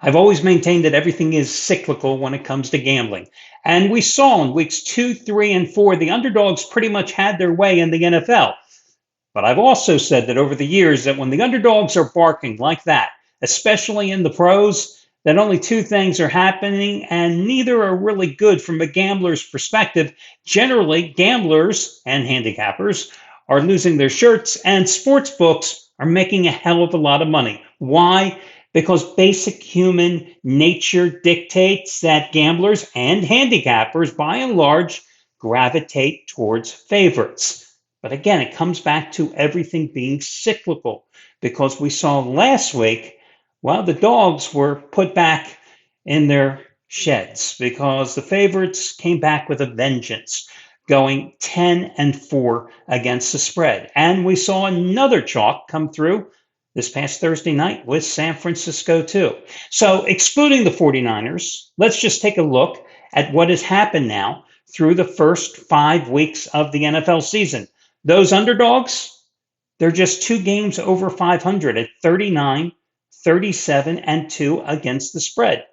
I've always maintained that everything is cyclical when it comes to gambling. And we saw in weeks 2, 3, and 4, the underdogs pretty much had their way in the NFL. But I've also said that over the years that when the underdogs are barking like that, especially in the pros, that only two things are happening and neither are really good from a gambler's perspective. Generally, gamblers and handicappers are losing their shirts and sports books are making a hell of a lot of money. Why? Because basic human nature dictates that gamblers and handicappers, by and large, gravitate towards favorites. But again, it comes back to everything being cyclical because we saw last week, well, the dogs were put back in their sheds because the favorites came back with a vengeance, going 10-4 against the spread. And we saw another chalk come through this past Thursday night with San Francisco, too. So, excluding the 49ers, let's just take a look at what has happened now through the first 5 weeks of the NFL season. Those underdogs, they're just 2 games over 500 at 39, 37, and 2 against the spread.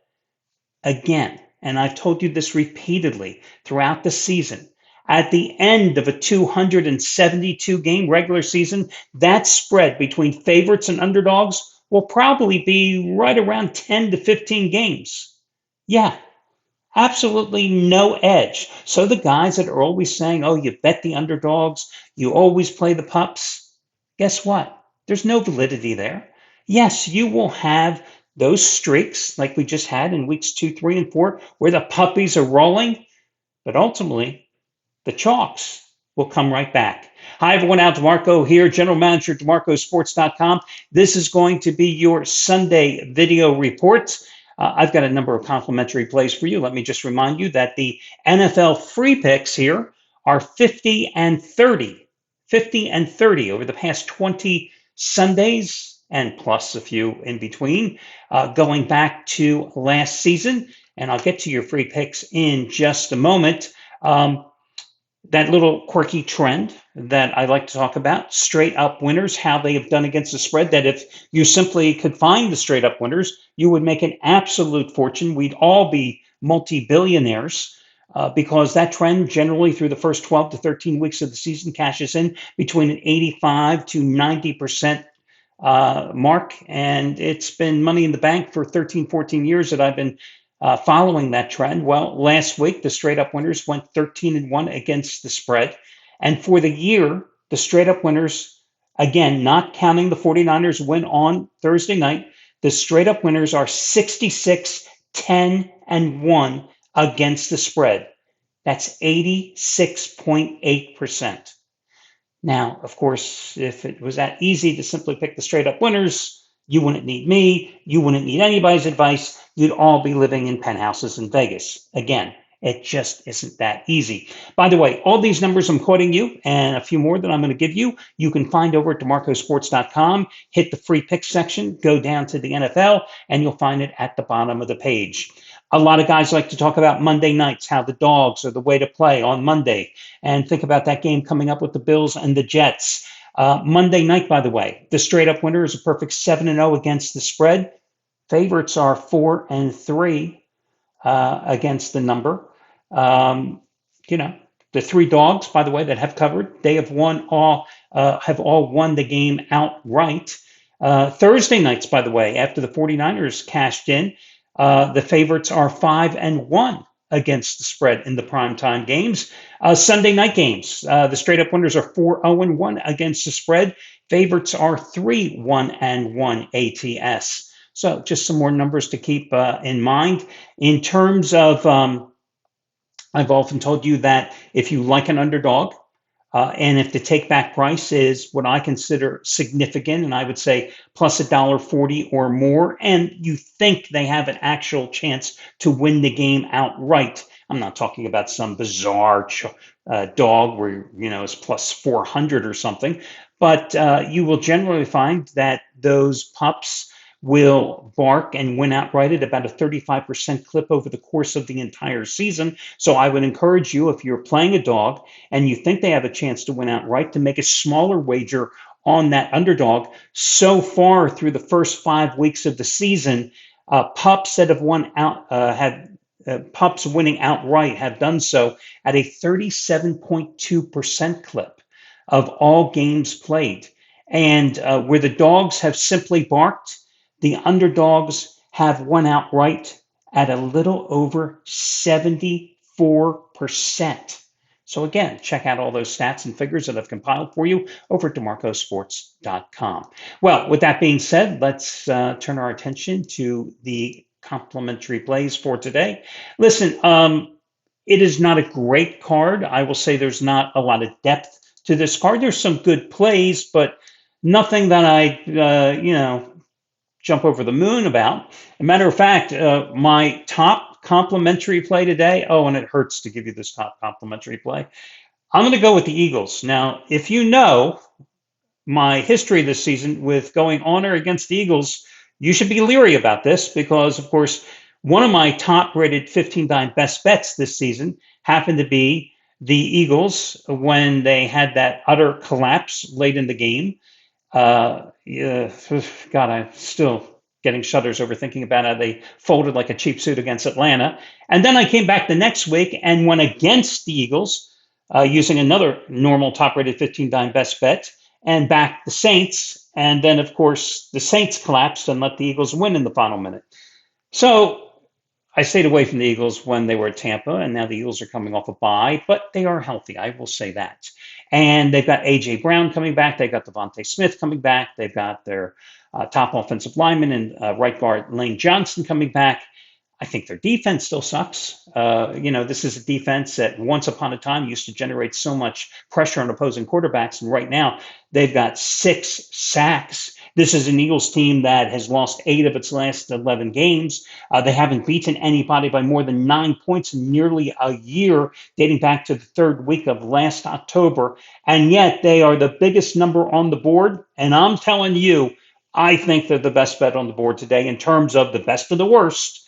Again, and I've told you this repeatedly throughout the season, at the end of a 272 game regular season, that spread between favorites and underdogs will probably be right around 10 to 15 games. Yeah, absolutely no edge. So the guys that are always saying, oh, you bet the underdogs, you always play the pups, guess what? There's no validity there. Yes, you will have those streaks like we just had in weeks 2, 3, and 4, where the puppies are rolling, but ultimately, the chalks will come right back. Hi, everyone. Al DeMarco here, General Manager at DeMarcoSports.com. This is going to be your Sunday video report. I've got a number of complimentary plays for you. Let me just remind you that the NFL free picks here are 50 and 30. 50 and 30 over the past 20 Sundays, and plus a few in between, going back to last season. And I'll get to your free picks in just a moment. That little quirky trend that I like to talk about, straight up winners, how they have done against the spread, that if you simply could find the straight up winners, you would make an absolute fortune. We'd all be multi-billionaires because that trend generally through the first 12 to 13 weeks of the season cashes in between an 85 to 90% mark. And it's been money in the bank for 13, 14 years that I've been following that trend. Well, last week, the straight up winners went 13-1 against the spread. And for the year, the straight up winners, again, not counting the 49ers win on Thursday night, the straight up winners are 66-10-1 against the spread. That's 86.8%. Now, of course, if it was that easy to simply pick the straight up winners, you wouldn't need me. You wouldn't need anybody's advice. You'd all be living in penthouses in Vegas. Again, it just isn't that easy. By the way, all these numbers I'm quoting you and a few more that I'm going to give you, you can find over at DeMarcoSports.com. Hit the free picks section, go down to the NFL, and you'll find it at the bottom of the page. A lot of guys like to talk about Monday nights, how the dogs are the way to play on Monday, and think about that game coming up with the Bills and the Jets. Monday night, by the way, the straight up winner is a perfect 7-0 against the spread. Favorites are 4-3 against the number. The three dogs, by the way, that have covered, they have have all won the game outright. Thursday nights, by the way, after the 49ers cashed in, the favorites are 5-1 against the spread in the primetime games. Sunday night games, the straight up winners are 4-0-1 against the spread. Favorites are 3-1-1 ATS. So just some more numbers to keep in mind. In terms of, I've often told you that if you like an underdog, and if the take back price is what I consider significant, and I would say plus $1.40 or more, and you think they have an actual chance to win the game outright. I'm not talking about some bizarre dog where, it's plus 400 or something, but you will generally find that those pups will bark and win outright at about a 35% clip over the course of the entire season. So I would encourage you, if you're playing a dog and you think they have a chance to win outright, to make a smaller wager on that underdog. So far through the first 5 weeks of the season, Pups that have won out had pups winning outright have done so at a 37.2% clip of all games played. And where the dogs have simply barked, the underdogs have won outright at a little over 74%. So again, check out all those stats and figures that I've compiled for you over at DeMarcosports.com. Well, with that being said, let's turn our attention to the complimentary plays for today. Listen, it is not a great card. I will say there's not a lot of depth to this card. There's some good plays, but nothing that I, jump over the moon about. As a matter of fact, my top complimentary play today, and it hurts to give you this top complimentary play. I'm going to go with the Eagles. Now, if you know my history this season with going on or against the Eagles, you should be leery about this because, of course, one of my top rated 15-time best bets this season happened to be the Eagles when they had that utter collapse late in the game. Yeah, God, I'm still getting shudders over thinking about how they folded like a cheap suit against Atlanta. And then I came back the next week and went against the Eagles using another normal top-rated 15-time best bet and backed the Saints. And then, of course, the Saints collapsed and let the Eagles win in the final minute. So I stayed away from the Eagles when they were at Tampa, and now the Eagles are coming off a bye, but they are healthy. I will say that. And they've got A.J. Brown coming back. They've got Devontae Smith coming back. They've got their top offensive lineman and right guard Lane Johnson coming back. I think their defense still sucks. This is a defense that once upon a time used to generate so much pressure on opposing quarterbacks, and right now they've got 6 sacks. This is an Eagles team that has lost 8 of its last 11 games. They haven't beaten anybody by more than 9 points in nearly a year, dating back to the 3rd week of last October. And yet they are the biggest number on the board. And I'm telling you, I think they're the best bet on the board today in terms of the best of the worst.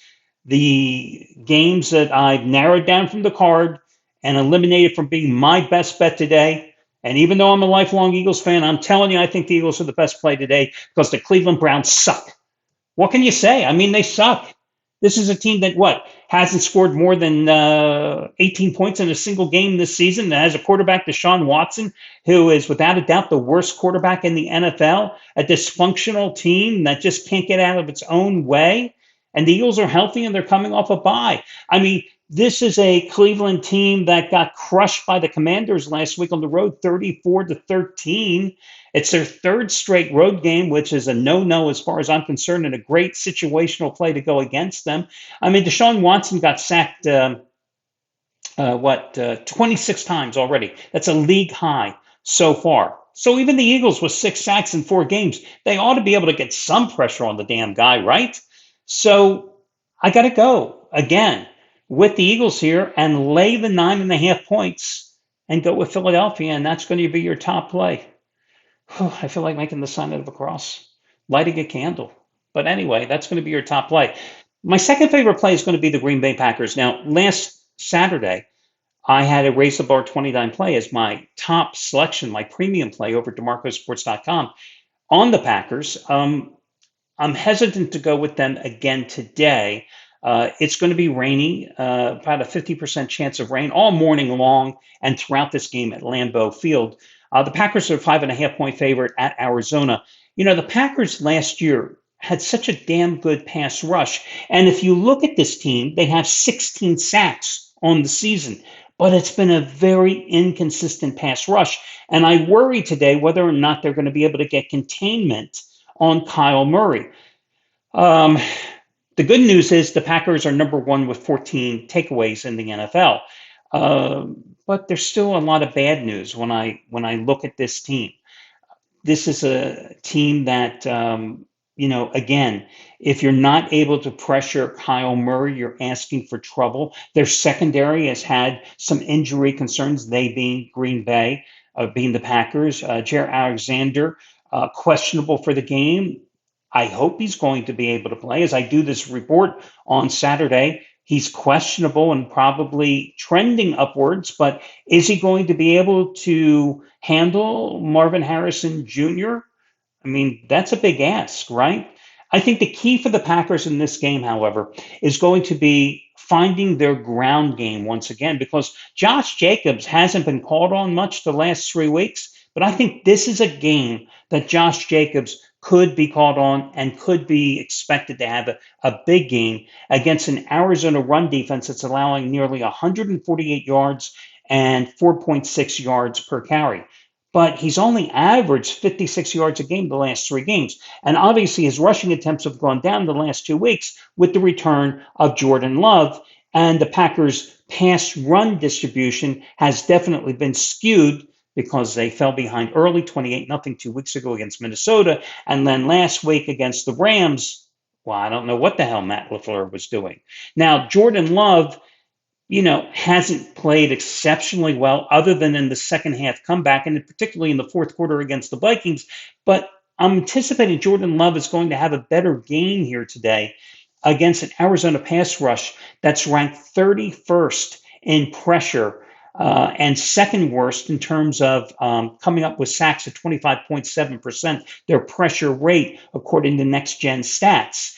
The games that I've narrowed down from the card and eliminated from being my best bet today. And even though I'm a lifelong Eagles fan, I'm telling you, I think the Eagles are the best play today because the Cleveland Browns suck. What can you say? I mean, they suck. This is a team that, hasn't scored more than 18 points in a single game this season, that has a quarterback, Deshaun Watson, who is without a doubt the worst quarterback in the NFL, a dysfunctional team that just can't get out of its own way. And the Eagles are healthy and they're coming off a bye. I mean, this is a Cleveland team that got crushed by the Commanders last week on the road, 34-13. It's their 3rd straight road game, which is a no-no as far as I'm concerned, and a great situational play to go against them. I mean, Deshaun Watson got sacked, 26 times already. That's a league high so far. So even the Eagles with 6 sacks in 4 games, they ought to be able to get some pressure on the damn guy, right? So I got to go again with the Eagles here and lay the 9.5 points and go with Philadelphia, and that's going to be your top play. I feel like making the sign of a cross, lighting a candle. But anyway, that's going to be your top play. My second favorite play is going to be the Green Bay Packers. Now, last Saturday, I had a Raise the Bar 29 play as my top selection, my premium play over at DeMarcosports.com on the Packers. I'm hesitant to go with them again today. It's going to be rainy, about a 50% chance of rain all morning long and throughout this game at Lambeau Field. The Packers are a 5.5-point favorite at Arizona. The Packers last year had such a damn good pass rush. And if you look at this team, they have 16 sacks on the season. But it's been a very inconsistent pass rush. And I worry today whether or not they're going to be able to get containment on Kyle Murray. The good news is the Packers are number 1 with 14 takeaways in the NFL. But there's still a lot of bad news when I look at this team. This is a team that, again, if you're not able to pressure Kyle Murray, you're asking for trouble. Their secondary has had some injury concerns, they being Green Bay, being the Packers. Jaire Alexander, questionable for the game. I hope he's going to be able to play. As I do this report on Saturday, he's questionable and probably trending upwards, but is he going to be able to handle Marvin Harrison Jr.? I mean, that's a big ask, right? I think the key for the Packers in this game, however, is going to be finding their ground game once again because Josh Jacobs hasn't been called on much the last 3 weeks. But I think this is a game that Josh Jacobs could be called on and could be expected to have a big game against an Arizona run defense that's allowing nearly 148 yards and 4.6 yards per carry. But he's only averaged 56 yards a game the last 3 games. And obviously, his rushing attempts have gone down the last 2 weeks with the return of Jordan Love. And the Packers' pass run distribution has definitely been skewed because they fell behind early 28-0 2 weeks ago against Minnesota. And then last week against the Rams, well, I don't know what the hell Matt LaFleur was doing. Now, Jordan Love hasn't played exceptionally well other than in the second half comeback, and particularly in the fourth quarter against the Vikings. But I'm anticipating Jordan Love is going to have a better game here today against an Arizona pass rush that's ranked 31st in pressure and second worst in terms of coming up with sacks at 25.7%, their pressure rate, according to Next Gen Stats.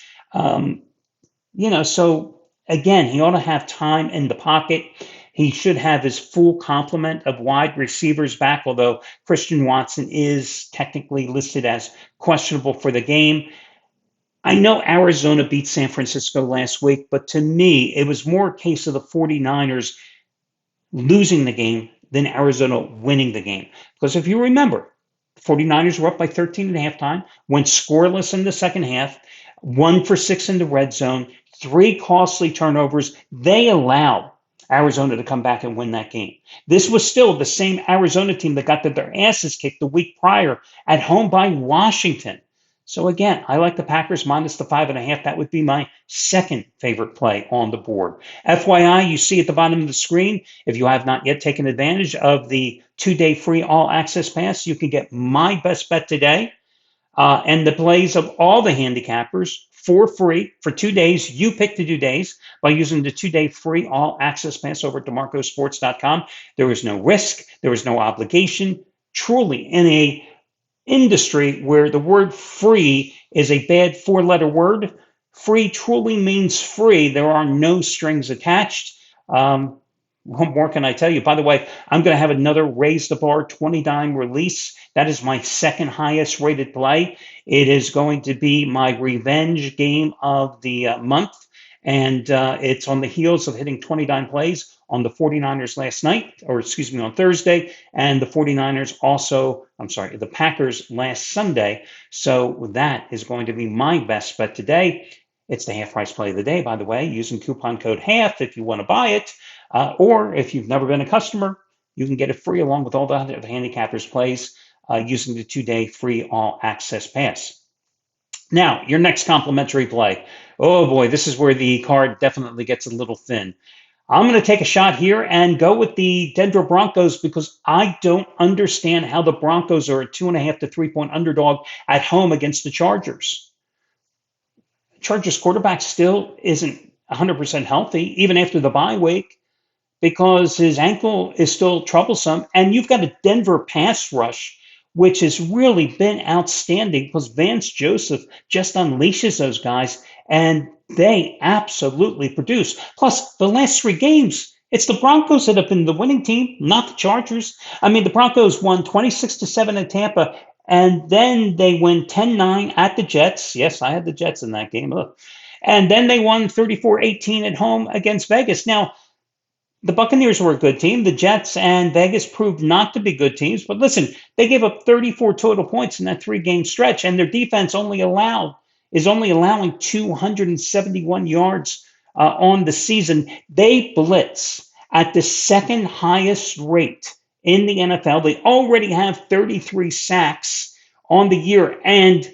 So again, he ought to have time in the pocket. He should have his full complement of wide receivers back, although Christian Watson is technically listed as questionable for the game. I know Arizona beat San Francisco last week, but to me, it was more a case of the 49ers losing the game than Arizona winning the game. Because if you remember, the 49ers were up by 13 at halftime, went scoreless in the second half, 1 for 6 in the red zone, 3 costly turnovers. They allowed Arizona to come back and win that game. This was still the same Arizona team that got their asses kicked the week prior at home by Washington. So again, I like the Packers minus the 5.5. That would be my second favorite play on the board. FYI, you see at the bottom of the screen, if you have not yet taken advantage of the 2-day free all access pass, you can get my best bet today and the plays of all the handicappers for free for 2 days. You pick the 2 days by using the 2-day free all access pass over at DeMarcosports.com. There is no risk. There is no obligation. Truly, in a industry where the word free is a bad 4-letter word, free truly means free. There are no strings attached. What more can I tell you? By the way, I'm going to have another Raise the Bar 20-dime release. That is my second highest rated play. It is going to be my revenge game of the month. And it's on the heels of hitting 20-dime plays on the 49ers on Thursday, and the 49ers the Packers last Sunday. So that is going to be my best bet today. It's the half price play of the day, by the way, using coupon code HALF if you want to buy it. Or if you've never been a customer, you can get it free along with all the other handicappers plays using the 2-day free all access pass. Now, your next complimentary play. Oh boy, this is where the card definitely gets a little thin. I'm going to take a shot here and go with the Denver Broncos because I don't understand how the Broncos are a 2.5 to 3-point underdog at home against the Chargers. Chargers quarterback still isn't 100% healthy, even after the bye week, because his ankle is still troublesome. And you've got a Denver pass rush, which has really been outstanding because Vance Joseph just unleashes those guys, and they absolutely produce. Plus, the last 3 games, it's the Broncos that have been the winning team, not the Chargers. I mean, the Broncos won 26-7 in Tampa, and then they win 10-9 at the Jets. Yes, I had the Jets in that game. Ugh. And then they won 34-18 at home against Vegas. Now, the Buccaneers were a good team. The Jets and Vegas proved not to be good teams. But listen, they gave up 34 total points in that 3-game stretch, and their defense is only allowing 271 yards on the season. They blitz at the second highest rate in the NFL. They already have 33 sacks on the year, and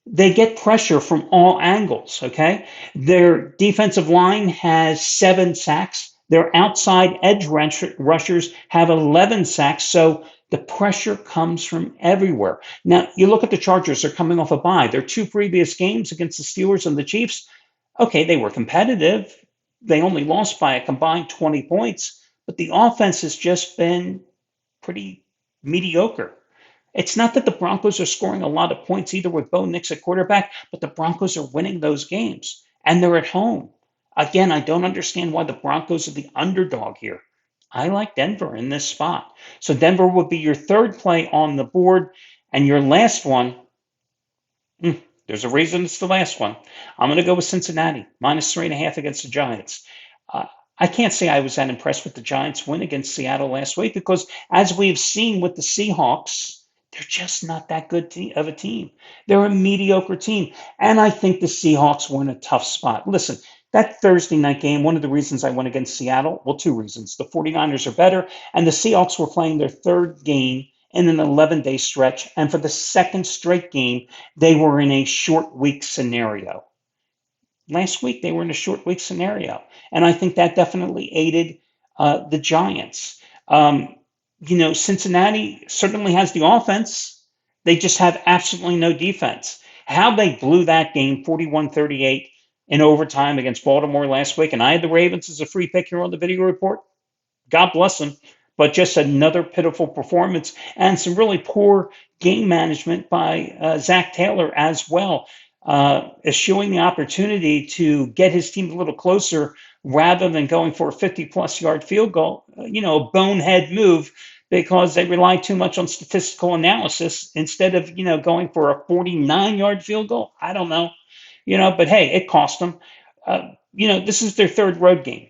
they get pressure from all angles, okay? Their defensive line has 7 sacks. Their outside edge rushers have 11 sacks, so the pressure comes from everywhere. Now, you look at the Chargers, they're coming off a bye. Their 2 previous games against the Steelers and the Chiefs, okay, they were competitive. They only lost by a combined 20 points, but the offense has just been pretty mediocre. It's not that the Broncos are scoring a lot of points either with Bo Nix at quarterback, but the Broncos are winning those games and they're at home. Again, I don't understand why the Broncos are the underdog here. I like Denver in this spot. So Denver would be your third play on the board. And your last one, there's a reason it's the last one. I'm going to go with Cincinnati, -3.5 against the Giants. Uh, I can't say I was that impressed with the Giants' win against Seattle last week because, as we've seen with the Seahawks, they're just not that good of a team. They're a mediocre team. And I think the Seahawks were in a tough spot. Listen, that Thursday night game, one of the reasons I went against Seattle, well, two reasons. The 49ers are better, and the Seahawks were playing their third game in an 11-day stretch. And for the second straight game, they were in a short week scenario. Last week, they were in a short week scenario. And I think that definitely aided the Giants. Cincinnati certainly has the offense. They just have absolutely no defense. How they blew that game 41-38 in overtime against Baltimore last week. And I had the Ravens as a free pick here on the video report. God bless them. But just another pitiful performance and some really poor game management by Zach Taylor as well, eschewing the opportunity to get his team a little closer rather than going for a 50-plus yard field goal, a bonehead move because they rely too much on statistical analysis instead of, going for a 49-yard field goal. I don't know, but hey, it cost them. This is their third road game.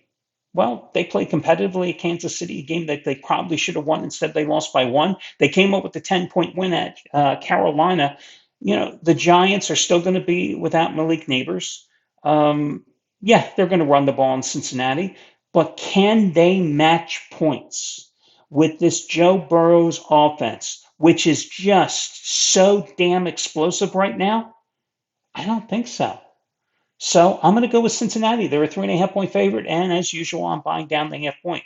Well, they played competitively at Kansas City, a game that they probably should have won. Instead, they lost by one. They came up with a 10-point win at Carolina. The Giants are still going to be without Malik Neighbors. They're going to run the ball in Cincinnati, but can they match points with this Joe Burrow's offense, which is just so damn explosive right now? I don't think so. So I'm going to go with Cincinnati. They're a 3.5-point favorite, and as usual, I'm buying down the half point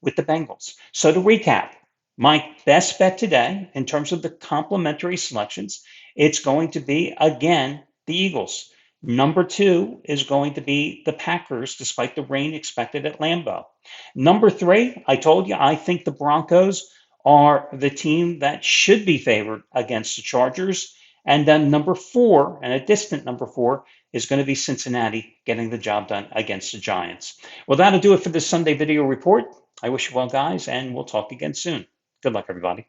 with the Bengals. So to recap, my best bet today in terms of the complementary selections, it's going to be, again, the Eagles. Number 2 is going to be the Packers, despite the rain expected at Lambeau. Number 3, I told you, I think the Broncos are the team that should be favored against the Chargers. And then number 4, and a distant number 4, is going to be Cincinnati getting the job done against the Giants. Well, that'll do it for this Sunday video report. I wish you well, guys, and we'll talk again soon. Good luck, everybody.